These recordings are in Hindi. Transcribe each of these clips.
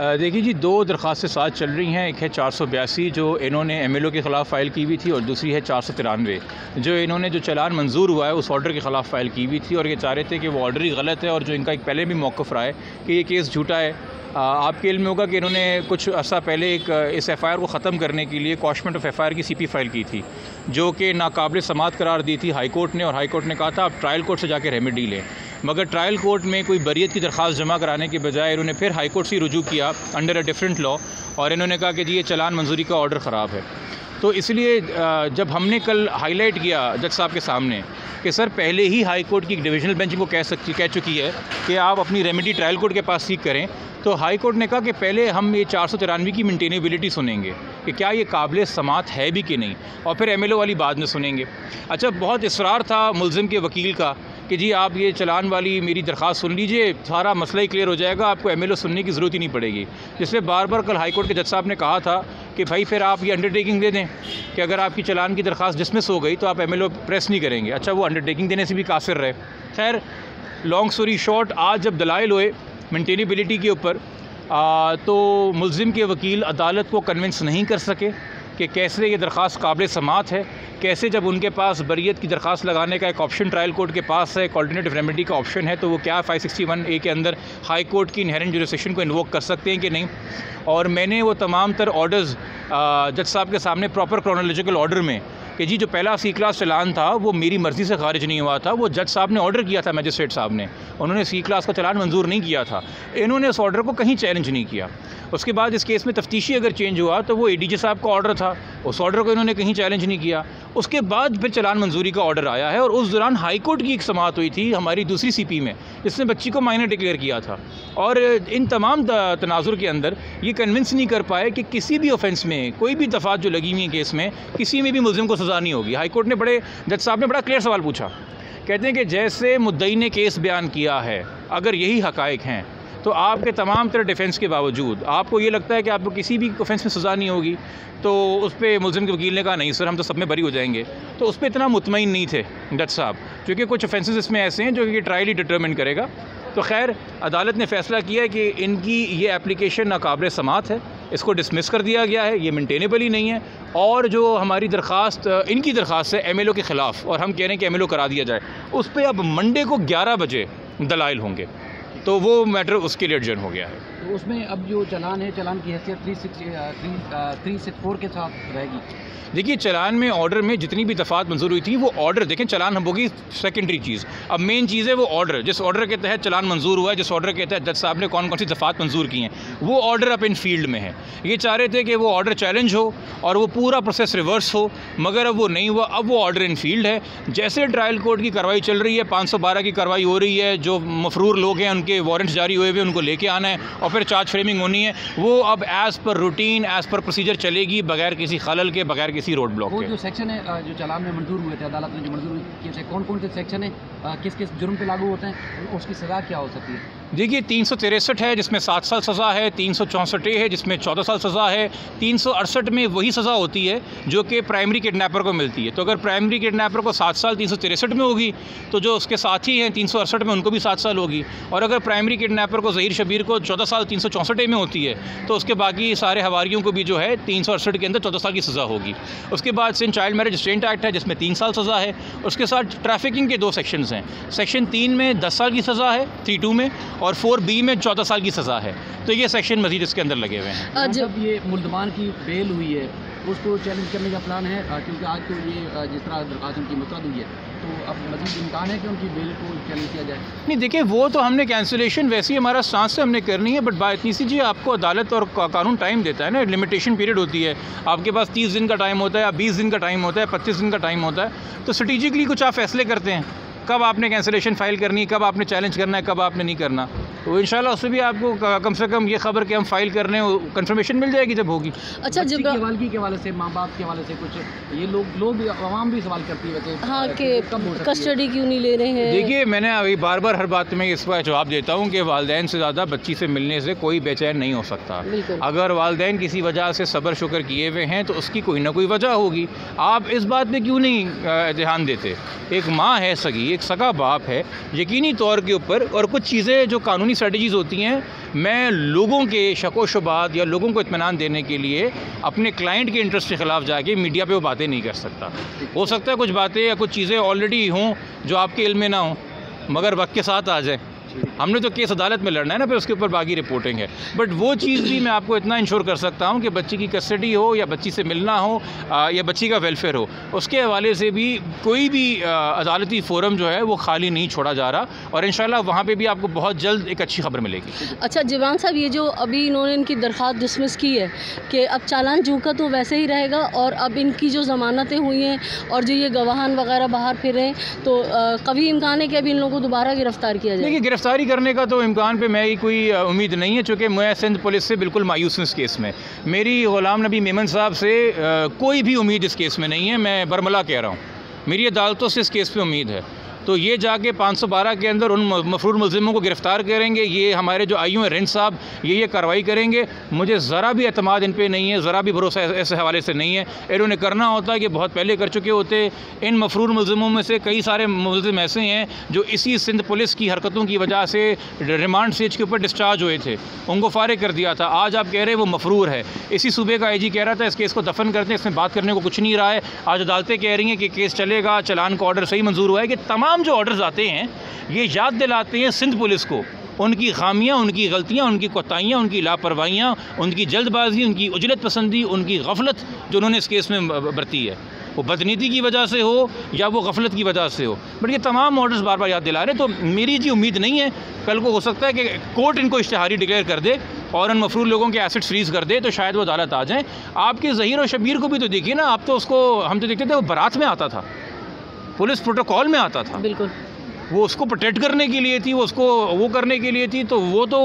देखिए जी, दो दरख्वास्तें साथ चल रही हैं। एक है 482 जो इन्होंने MLO के ख़िलाफ़ फ़ाइल की हुई थी, और दूसरी है 493 जो इन्होंने जो चालान मंजूर हुआ है उस ऑर्डर के ख़िलाफ़ फ़ाइल की हुई थी, और ये चाह रहे थे कि वो ऑर्डर ही गलत है, और जो इनका एक पहले भी मौक़िफ़ रहा है कि ये केस झूठा है। आपके इल्म में होगा कि इन्होंने कुछ अर्सा पहले इस FIR को ख़त्म करने के लिए कॉशमेंट ऑफ FIR की CP फ़ाइल की थी, जो कि नाकाबिल समात करार दी थी हाई कोर्ट ने, और हाई कोर्ट ने कहा था आप ट्रायल कोर्ट से जाके रेमेडी लें। मगर ट्रायल कोर्ट में कोई बरियत की दरख्वास्त जमा कराने के बजाय इन्होंने फिर हाई कोर्ट से रुजू किया अंडर अ डिफरेंट लॉ, और इन्होंने कहा कि जी ये चालान मंजूरी का ऑर्डर ख़राब है। तो इसलिए जब हमने कल हाईलाइट किया जज साहब के सामने कि सर पहले ही हाई कोर्ट की डिविजनल बेंच वो कह चुकी है कि आप अपनी रेमेडी ट्रायल कोर्ट के पास सीख करें, तो हाई कोर्ट ने कहा कि पहले हम ये 493 की मेंटेनेबिलिटी सुनेंगे कि क्या ये काबिल समात है भी कि नहीं, और फिर MLO वाली बाद में सुनेंगे। अच्छा, बहुत इसरार था मुल्ज़िम के वकील का कि जी आप ये चालान वाली मेरी दरख्वास्त सुन लीजिए, सारा मसला ही क्लियर हो जाएगा, आपको MLO सुनने की ज़रूरत ही नहीं पड़ेगी। जिससे बार बार कल हाई कोर्ट के जज साहब ने कहा था कि भाई फिर आप ये अंडरटेकिंग दे दें कि अगर आपकी चालान की दरख्वास्त डिसमिस हो गई तो आप MLO प्रेस नहीं करेंगे। अच्छा, वो अंडरटेकिंग देने से भी कासिर रहे। खैर, लॉन्ग स्टोरी शॉर्ट, आज जब दलाइल हुए मेंटेनेबिलिटी के ऊपर तो मुल्ज़िम के वकील अदालत को कन्विंस नहीं कर सके कि कैसे ये दरख्वास्त काबिल समात है, कैसे जब उनके पास बरियत की दरख्वास्त लगाने का एक ऑप्शन ट्रायल कोर्ट के पास है, ऑल्टरनेटिव रेमेडी का ऑप्शन है, तो वो क्या 561A के अंदर हाई कोर्ट की इनहेरेंट जुरिसडिक्शन को इन्वोक कर सकते हैं कि नहीं। और मैंने वो तमाम तर ऑर्डर्स जज साहब के सामने प्रॉपर क्रोनोलॉजिकल ऑर्डर में कि जी जो पहला C क्लास चालान था वो मेरी मर्ज़ी से खारिज नहीं हुआ था, वो जज साहब ने ऑर्डर किया था, मैजिस्ट्रेट साहब ने, उन्होंने C क्लास का चालान मंजूर नहीं किया था, इन्होंने उस ऑर्डर को कहीं चैलेंज नहीं किया। उसके बाद इस केस में तफ्तीशी अगर चेंज हुआ तो वो ADJ साहब का ऑर्डर था, उस ऑर्डर को इन्होंने कहीं चैलेंज नहीं किया। उसके बाद फिर चालान मंजूरी का ऑर्डर आया है, और उस दौरान हाई कोर्ट की एक समाअत हुई थी हमारी दूसरी CP में, जिसने बच्ची को माइनर डिक्लेयर किया था, और इन तमाम तनाजुर के अंदर ये कन्विंस नहीं कर पाए कि किसी भी ऑफेंस में कोई भी दफ़ात जो लगी हुई है केस में, किसी में भी मुल्ज़िम को सज़ा नहीं होगी। हाई कोर्ट ने जज साहब ने बड़ा क्लियर सवाल पूछा, कहते हैं कि जैसे मुद्दई ने केस बयान किया है, अगर यही हक़ाइक़ हैं तो आपके तमाम तरह डिफेंस के बावजूद आपको ये लगता है कि आपको किसी भी ऑफेंस में सज़ा नहीं होगी। तो उस पर मुल्ज़िम के वकील ने कहा नहीं सर, हम तो सब में बरी हो जाएंगे। तो उस पर इतना मुतमईन नहीं थे जज साहब, क्योंकि कुछ ऑफेंसेस इसमें ऐसे हैं जो कि ट्रायल ही डिटरमिन करेगा। तो खैर, अदालत ने फ़ैसला किया कि इनकी ये एप्लीकेशन नाकाबिल समात है, इसको डिसमिस कर दिया गया है, ये मेंटेनेबल ही नहीं है, और जो हमारी दरख्वास्त इनकी दरख्वास्त है MLO के ख़िलाफ़, और हम कह रहे हैं कि MLO करा दिया जाए, उस पर अब मंडे को 11 बजे दलाइल होंगे, तो वो मैटर उसके लिए एडजर्न हो गया है। तो उसमें अब जो चालान है, चालान की हैसियत 364 के साथ रहेगी। देखिए, चालान में ऑर्डर में जितनी भी दफ़ात मंजूर हुई थी वो ऑर्डर देखें, चालान हम होगी सेकेंडरी चीज़, अब मेन चीज़ है वो ऑर्डर, जिस ऑर्डर के तहत चालान मंजूर हुआ है, जिस ऑर्डर के तहत जज साहब ने कौन कौन सी दफ़ात मंजूर की हैं, वो ऑर्डर अब इन फील्ड में है। ये चाह रहे थे कि वो ऑर्डर चैलेंज हो और वो पूरा प्रोसेस रिवर्स हो, मगर अब वो नहीं हुआ, अब वो ऑर्डर इन फील्ड है। जैसे ट्रायल कोर्ट की कार्रवाई चल रही है, 512 की कार्रवाई हो रही है, जो मफरूर लोग हैं उनके वारंट्स जारी हुए हुए उनको लेके आना है, और फिर चार्ज फ्रेमिंग होनी है, वो अब as per routine as per procedure चलेगी, बगैर किसी खलल के, बगैर किसी रोड ब्लॉक के। सेक्शन है जो चालान में मंजूर हुए थे, अदालत ने जो मंजूर किए थे, कौन कौन से सेक्शन है, किस किस जुर्म पे लागू होते हैं, उसकी सज़ा क्या हो सकती है? देखिए, 363 है जिसमें 7 साल सज़ा है, 364 है जिसमें 14 साल सज़ा है, 368 में वही सज़ा होती है जो कि प्राइमरी किडनैपर को मिलती है। तो अगर प्राइमरी किडनैपर को 7 साल 363 में होगी, तो जो उसके साथी हैं 368 में उनको भी 7 साल होगी, और अगर प्राइमरी किडनैपर को ज़हीर शबीर को 14 साल 364 में होती है, तो उसके बाकी सारे हवारियों को भी जो है 368 के अंदर 14 साल की सज़ा होगी। उसके बाद Sindh child marriage restraint act है जिसमें 3 साल सज़ा है। उसके साथ ट्रैफिकिंग के 2 सेक्शंस हैं, सेक्शन 3 में 10 साल की सज़ा है 32 में, और 4B में 14 साल की सज़ा है। तो ये सेक्शन मज़ीद इसके अंदर लगे हुए हैं। जब ये मुल्ज़मान की बेल हुई है उसको चैलेंज करने का प्लान है, क्योंकि आज तो ये जिस तरह दरख्वास्त उनकी मुस्तरद हुई है, तो अब मज़ीद इम्कान है कि उनकी बेल को चैलेंज किया जाए? नहीं, देखिए, वो तो हमने कैंसिलेशन वैसे ही हमारा सांस से हमने करनी है, बट बात इतनी सी जी, आपको अदालत और कानून टाइम देता है ना, लिमिटेशन पीरियड होती है, आपके पास 30 दिन का टाइम होता है, या 20 दिन का टाइम होता है, 25 दिन का टाइम होता है, तो स्ट्रेटेजिकली कुछ आप फैसले करते हैं कब आपने कैंसिलेशन फ़ाइल करनी है, कब आपने चैलेंज करना है, कब आपने नहीं करना। तो इंशाल्लाह उससे भी आपको कम से कम ये खबर कि हम फ़ाइल कर रहे हैं कंफर्मेशन मिल जाएगी जब होगी। अच्छा, जब वालगी के हवाले से, माँ बाप के हवाले से कुछ ये लोग आवाम भी सवाल करती है वैसे, हाँ, कि कस्टडी क्यों नहीं ले रहे हैं? देखिए, मैंने अभी बार बार हर बात में इसका जवाब देता हूँ कि वालिदैन से ज़्यादा बच्ची से मिलने से कोई बेचैन नहीं हो सकता। अगर वालिदैन किसी वजह से सब्र शुक्र किए हुए हैं तो उसकी कोई ना कोई वजह होगी। आप इस बात पर क्यों नहीं ध्यान देते? एक माँ है सगी, एक सगा बाप है, यकीनी तौर के ऊपर, और कुछ चीज़ें जो कानूनी पुरानी स्ट्रेटजीज़ होती हैं। मैं लोगों के शको शुबात या लोगों को इत्मीनान देने के लिए अपने क्लाइंट के इंटरेस्ट के ख़िलाफ़ जाके मीडिया पे वो बातें नहीं कर सकता। हो सकता है कुछ बातें या कुछ चीज़ें ऑलरेडी हों जो आपके इल्म में ना हों, मगर वक्त के साथ आ जाए। हमने तो केस अदालत में लड़ना है ना, फिर उसके ऊपर बाकी रिपोर्टिंग है। बट वो चीज़ भी मैं आपको इतना इंश्योर कर सकता हूँ कि बच्ची की कस्टडी हो या बच्ची से मिलना हो या बच्ची का वेलफेयर हो, उसके हवाले से भी कोई भी अदालती फोरम जो है वो खाली नहीं छोड़ा जा रहा, और इंशाल्लाह वहाँ पे भी आपको बहुत जल्द एक अच्छी खबर मिलेगी। अच्छा जिब्रान साहब, ये जो अभी इन्होंने इनकी दरख्वास्त डिसमिस की है कि अब चालान जू का तो वैसे ही रहेगा, और अब इनकी जो ज़मानतें हुई हैं और जो ये गवाहान वगैरह बाहर फिर रहे हैं, तो कभी इम्कान है कि अभी इन लोगों को दोबारा गिरफ़्तार किया जाए? देखिए, गिरफ्तारी करने का तो इम्कान पे मैं ही कोई उम्मीद नहीं है, चूँकि मैं सिंध पुलिस से बिल्कुल मायूस हूँ इस केस में। मेरी ग़ुलाम नबी मेमन साहब से कोई भी उम्मीद इस केस में नहीं है। मैं बरमला कह रहा हूँ, मेरी अदालतों से इस केस पे उम्मीद है। तो ये जाके 512 के अंदर उन मफरूर मुल्ज़िमों को गिरफ़्तार करेंगे, ये हमारे जो आईयू हैं रिंद साहब ये कार्रवाई करेंगे। मुझे ज़रा भी एतमाद इन पे नहीं है, ज़रा भी भरोसा ऐसे हवाले से नहीं है। इन्होंने करना होता है कि बहुत पहले कर चुके होते। इन मफरूर मुल्ज़िमों में से कई सारे मुल्ज़िम ऐसे हैं जो इसी सिंध पुलिस की हरकतों की वजह से रिमांड स्टेज के ऊपर डिस्चार्ज हुए थे, उनको फारिग कर दिया था। आज आप कह रहे हैं वो मफरूर है। इसी सूबे का IG कह रहा था इस केस को दफन करते हैं, इसमें बात करने को कुछ नहीं रहा है। आज अदालतें कह रही हैं कि केस चलेगा, चलान का ऑर्डर सही मंजूर हुआ है। कि तमाम जो ऑर्डर्स आते हैं ये याद दिलाते हैं सिंध पुलिस को उनकी खामियां, उनकी गलतियां, उनकी कोताहियां, उनकी लापरवाहियां, उनकी जल्दबाजी, उनकी उजलत पसंदी, उनकी गफलत जो उन्होंने इस केस में बरती है, वो बदनीति की वजह से हो या वो गफलत की वजह से हो। बट ये तमाम ऑर्डर्स बार बार याद दिला रहे हैं। तो मेरी जी उम्मीद नहीं है, कल को हो सकता है कि कोर्ट इनको इश्तिहारी डिक्लेयर कर दे और उन मफरूर लोगों के एसेट्स फ्रीज कर दे, तो शायद वो अदालत आ जाएँ। आपके ज़हीर और शबीर को भी तो देखिए ना, आप तो उसको हम तो देखते थे वो बारात में आता था, पुलिस प्रोटोकॉल में आता था। बिल्कुल, वो उसको प्रोटेक्ट करने के लिए थी, वो उसको वो करने के लिए थी। तो वो तो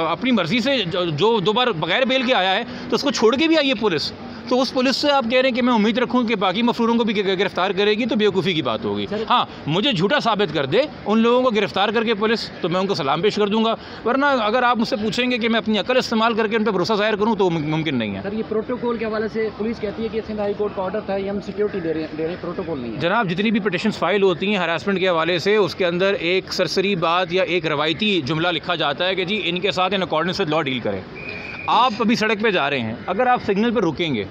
अपनी मर्ज़ी से जो 2 बार बगैर बेल के आया है तो उसको छोड़ के भी आई है पुलिस। तो उस पुलिस से आप कह रहे हैं कि मैं उम्मीद रखूं कि बाकी मफरूरों को भी गिरफ्तार करेगी, तो बेवकूफ़ी की बात होगी। हाँ, मुझे झूठा साबित कर दे उन लोगों को गिरफ्तार करके पुलिस, तो मैं उनको सलाम पेश कर दूंगा। वरना अगर आप मुझसे पूछेंगे कि मैं अपनी अकल इस्तेमाल करके उन पर भरोसा ज़ाहिर करूँ तो मुमकिन नहीं है। सर, ये प्रोटोकॉल के हवाले से पुलिस कहती है कि सिंध हाई कोर्ट का ऑर्डर था, ये हम सिक्योरिटी दे रहे हैं, प्रोटोकॉल नहीं है। जनाब, जितनी भी पिटिशंस फाइल होती हैं हरासमेंट के हवाले से, उसके अंदर एक सरसरी बात या एक रवायती जुमला लिखा जाता है कि जी इनके साथ in accordance with law deal करें। आप अभी सड़क पे जा रहे हैं, अगर आप सिग्नल पर रुकेंगे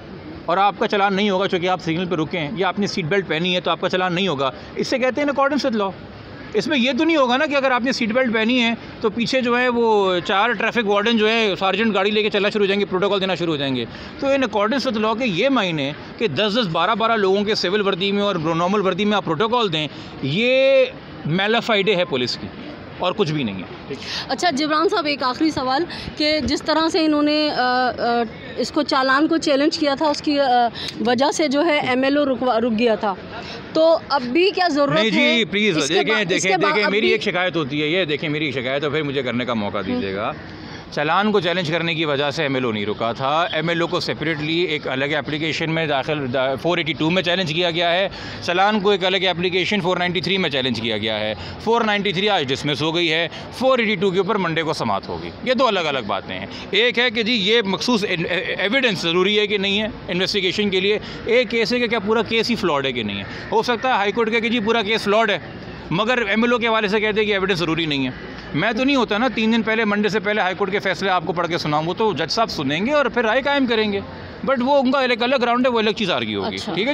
और आपका चलान नहीं होगा क्योंकि आप सिग्नल पर रुके हैं, या आपने सीट बेल्ट पहनी है तो आपका चलान नहीं होगा, इससे कहते हैं इन अकॉर्डेंस विद लॉ। इसमें ये तो नहीं होगा ना कि अगर आपने सीट बेल्ट पहनी है तो पीछे जो है वो 4 ट्रैफिक वार्डन जो है सार्जेंट गाड़ी लेके चलना शुरू हो जाएंगे, प्रोटोकॉल देना शुरू हो जाएंगे। तो इन अकॉर्डेंस विद लॉ के ये मायने कि 10-10, 12-12 लोगों के सिविल वर्दी में और नॉर्मल वर्दी में आप प्रोटोकॉल दें, ये मेलाफाइडे है पुलिस की और कुछ भी नहीं है। अच्छा जिब्रान साहब, एक आखिरी सवाल कि जिस तरह से इन्होंने इसको चालान को चैलेंज किया था, उसकी वजह से जो है MLO रुक गया था, तो अब भी क्या ज़रूरत है? नहीं जी, प्लीज़ देखें मेरी एक शिकायत होती है, ये देखें मेरी शिकायत है, फिर मुझे करने का मौका दीजिएगा। चालान को चैलेंज करने की वजह से MLO नहीं रुका था। MLO को सेपरेटली एक अलग एप्लीकेशन में दाखिल 482 में चैलेंज किया गया है। चालान को एक अलग एप्लीकेशन 493 में चैलेंज किया गया है। 493 आज डिसमिस हो गई है, 482 के ऊपर मंडे को समाप्त होगी। ये 2 अलग अलग बातें हैं। एक है कि जी ये मखसूस एविडेंस ज़रूरी है कि नहीं है इन्वेस्टिगेशन के लिए, एक केस है कि क्या पूरा केस ही फ्लॉड है कि नहीं है। हो सकता है हाई कोर्ट कहे कि जी पूरा केस फ्लॉड है, मगर MLO के हवाले से कहते हैं कि एविडेंस ज़रूरी नहीं है। मैं तो नहीं होता ना 3 दिन पहले, मंडे से पहले हाई कोर्ट के फैसले आपको पढ़ के सुनाऊँ, वो तो जज साहब सुनेंगे और फिर राय कायम करेंगे। बट वो उनका एक अलग ग्राउंड है, वो अलग चीज़ आर्ग्यू होगी। अच्छा। ठीक है जी।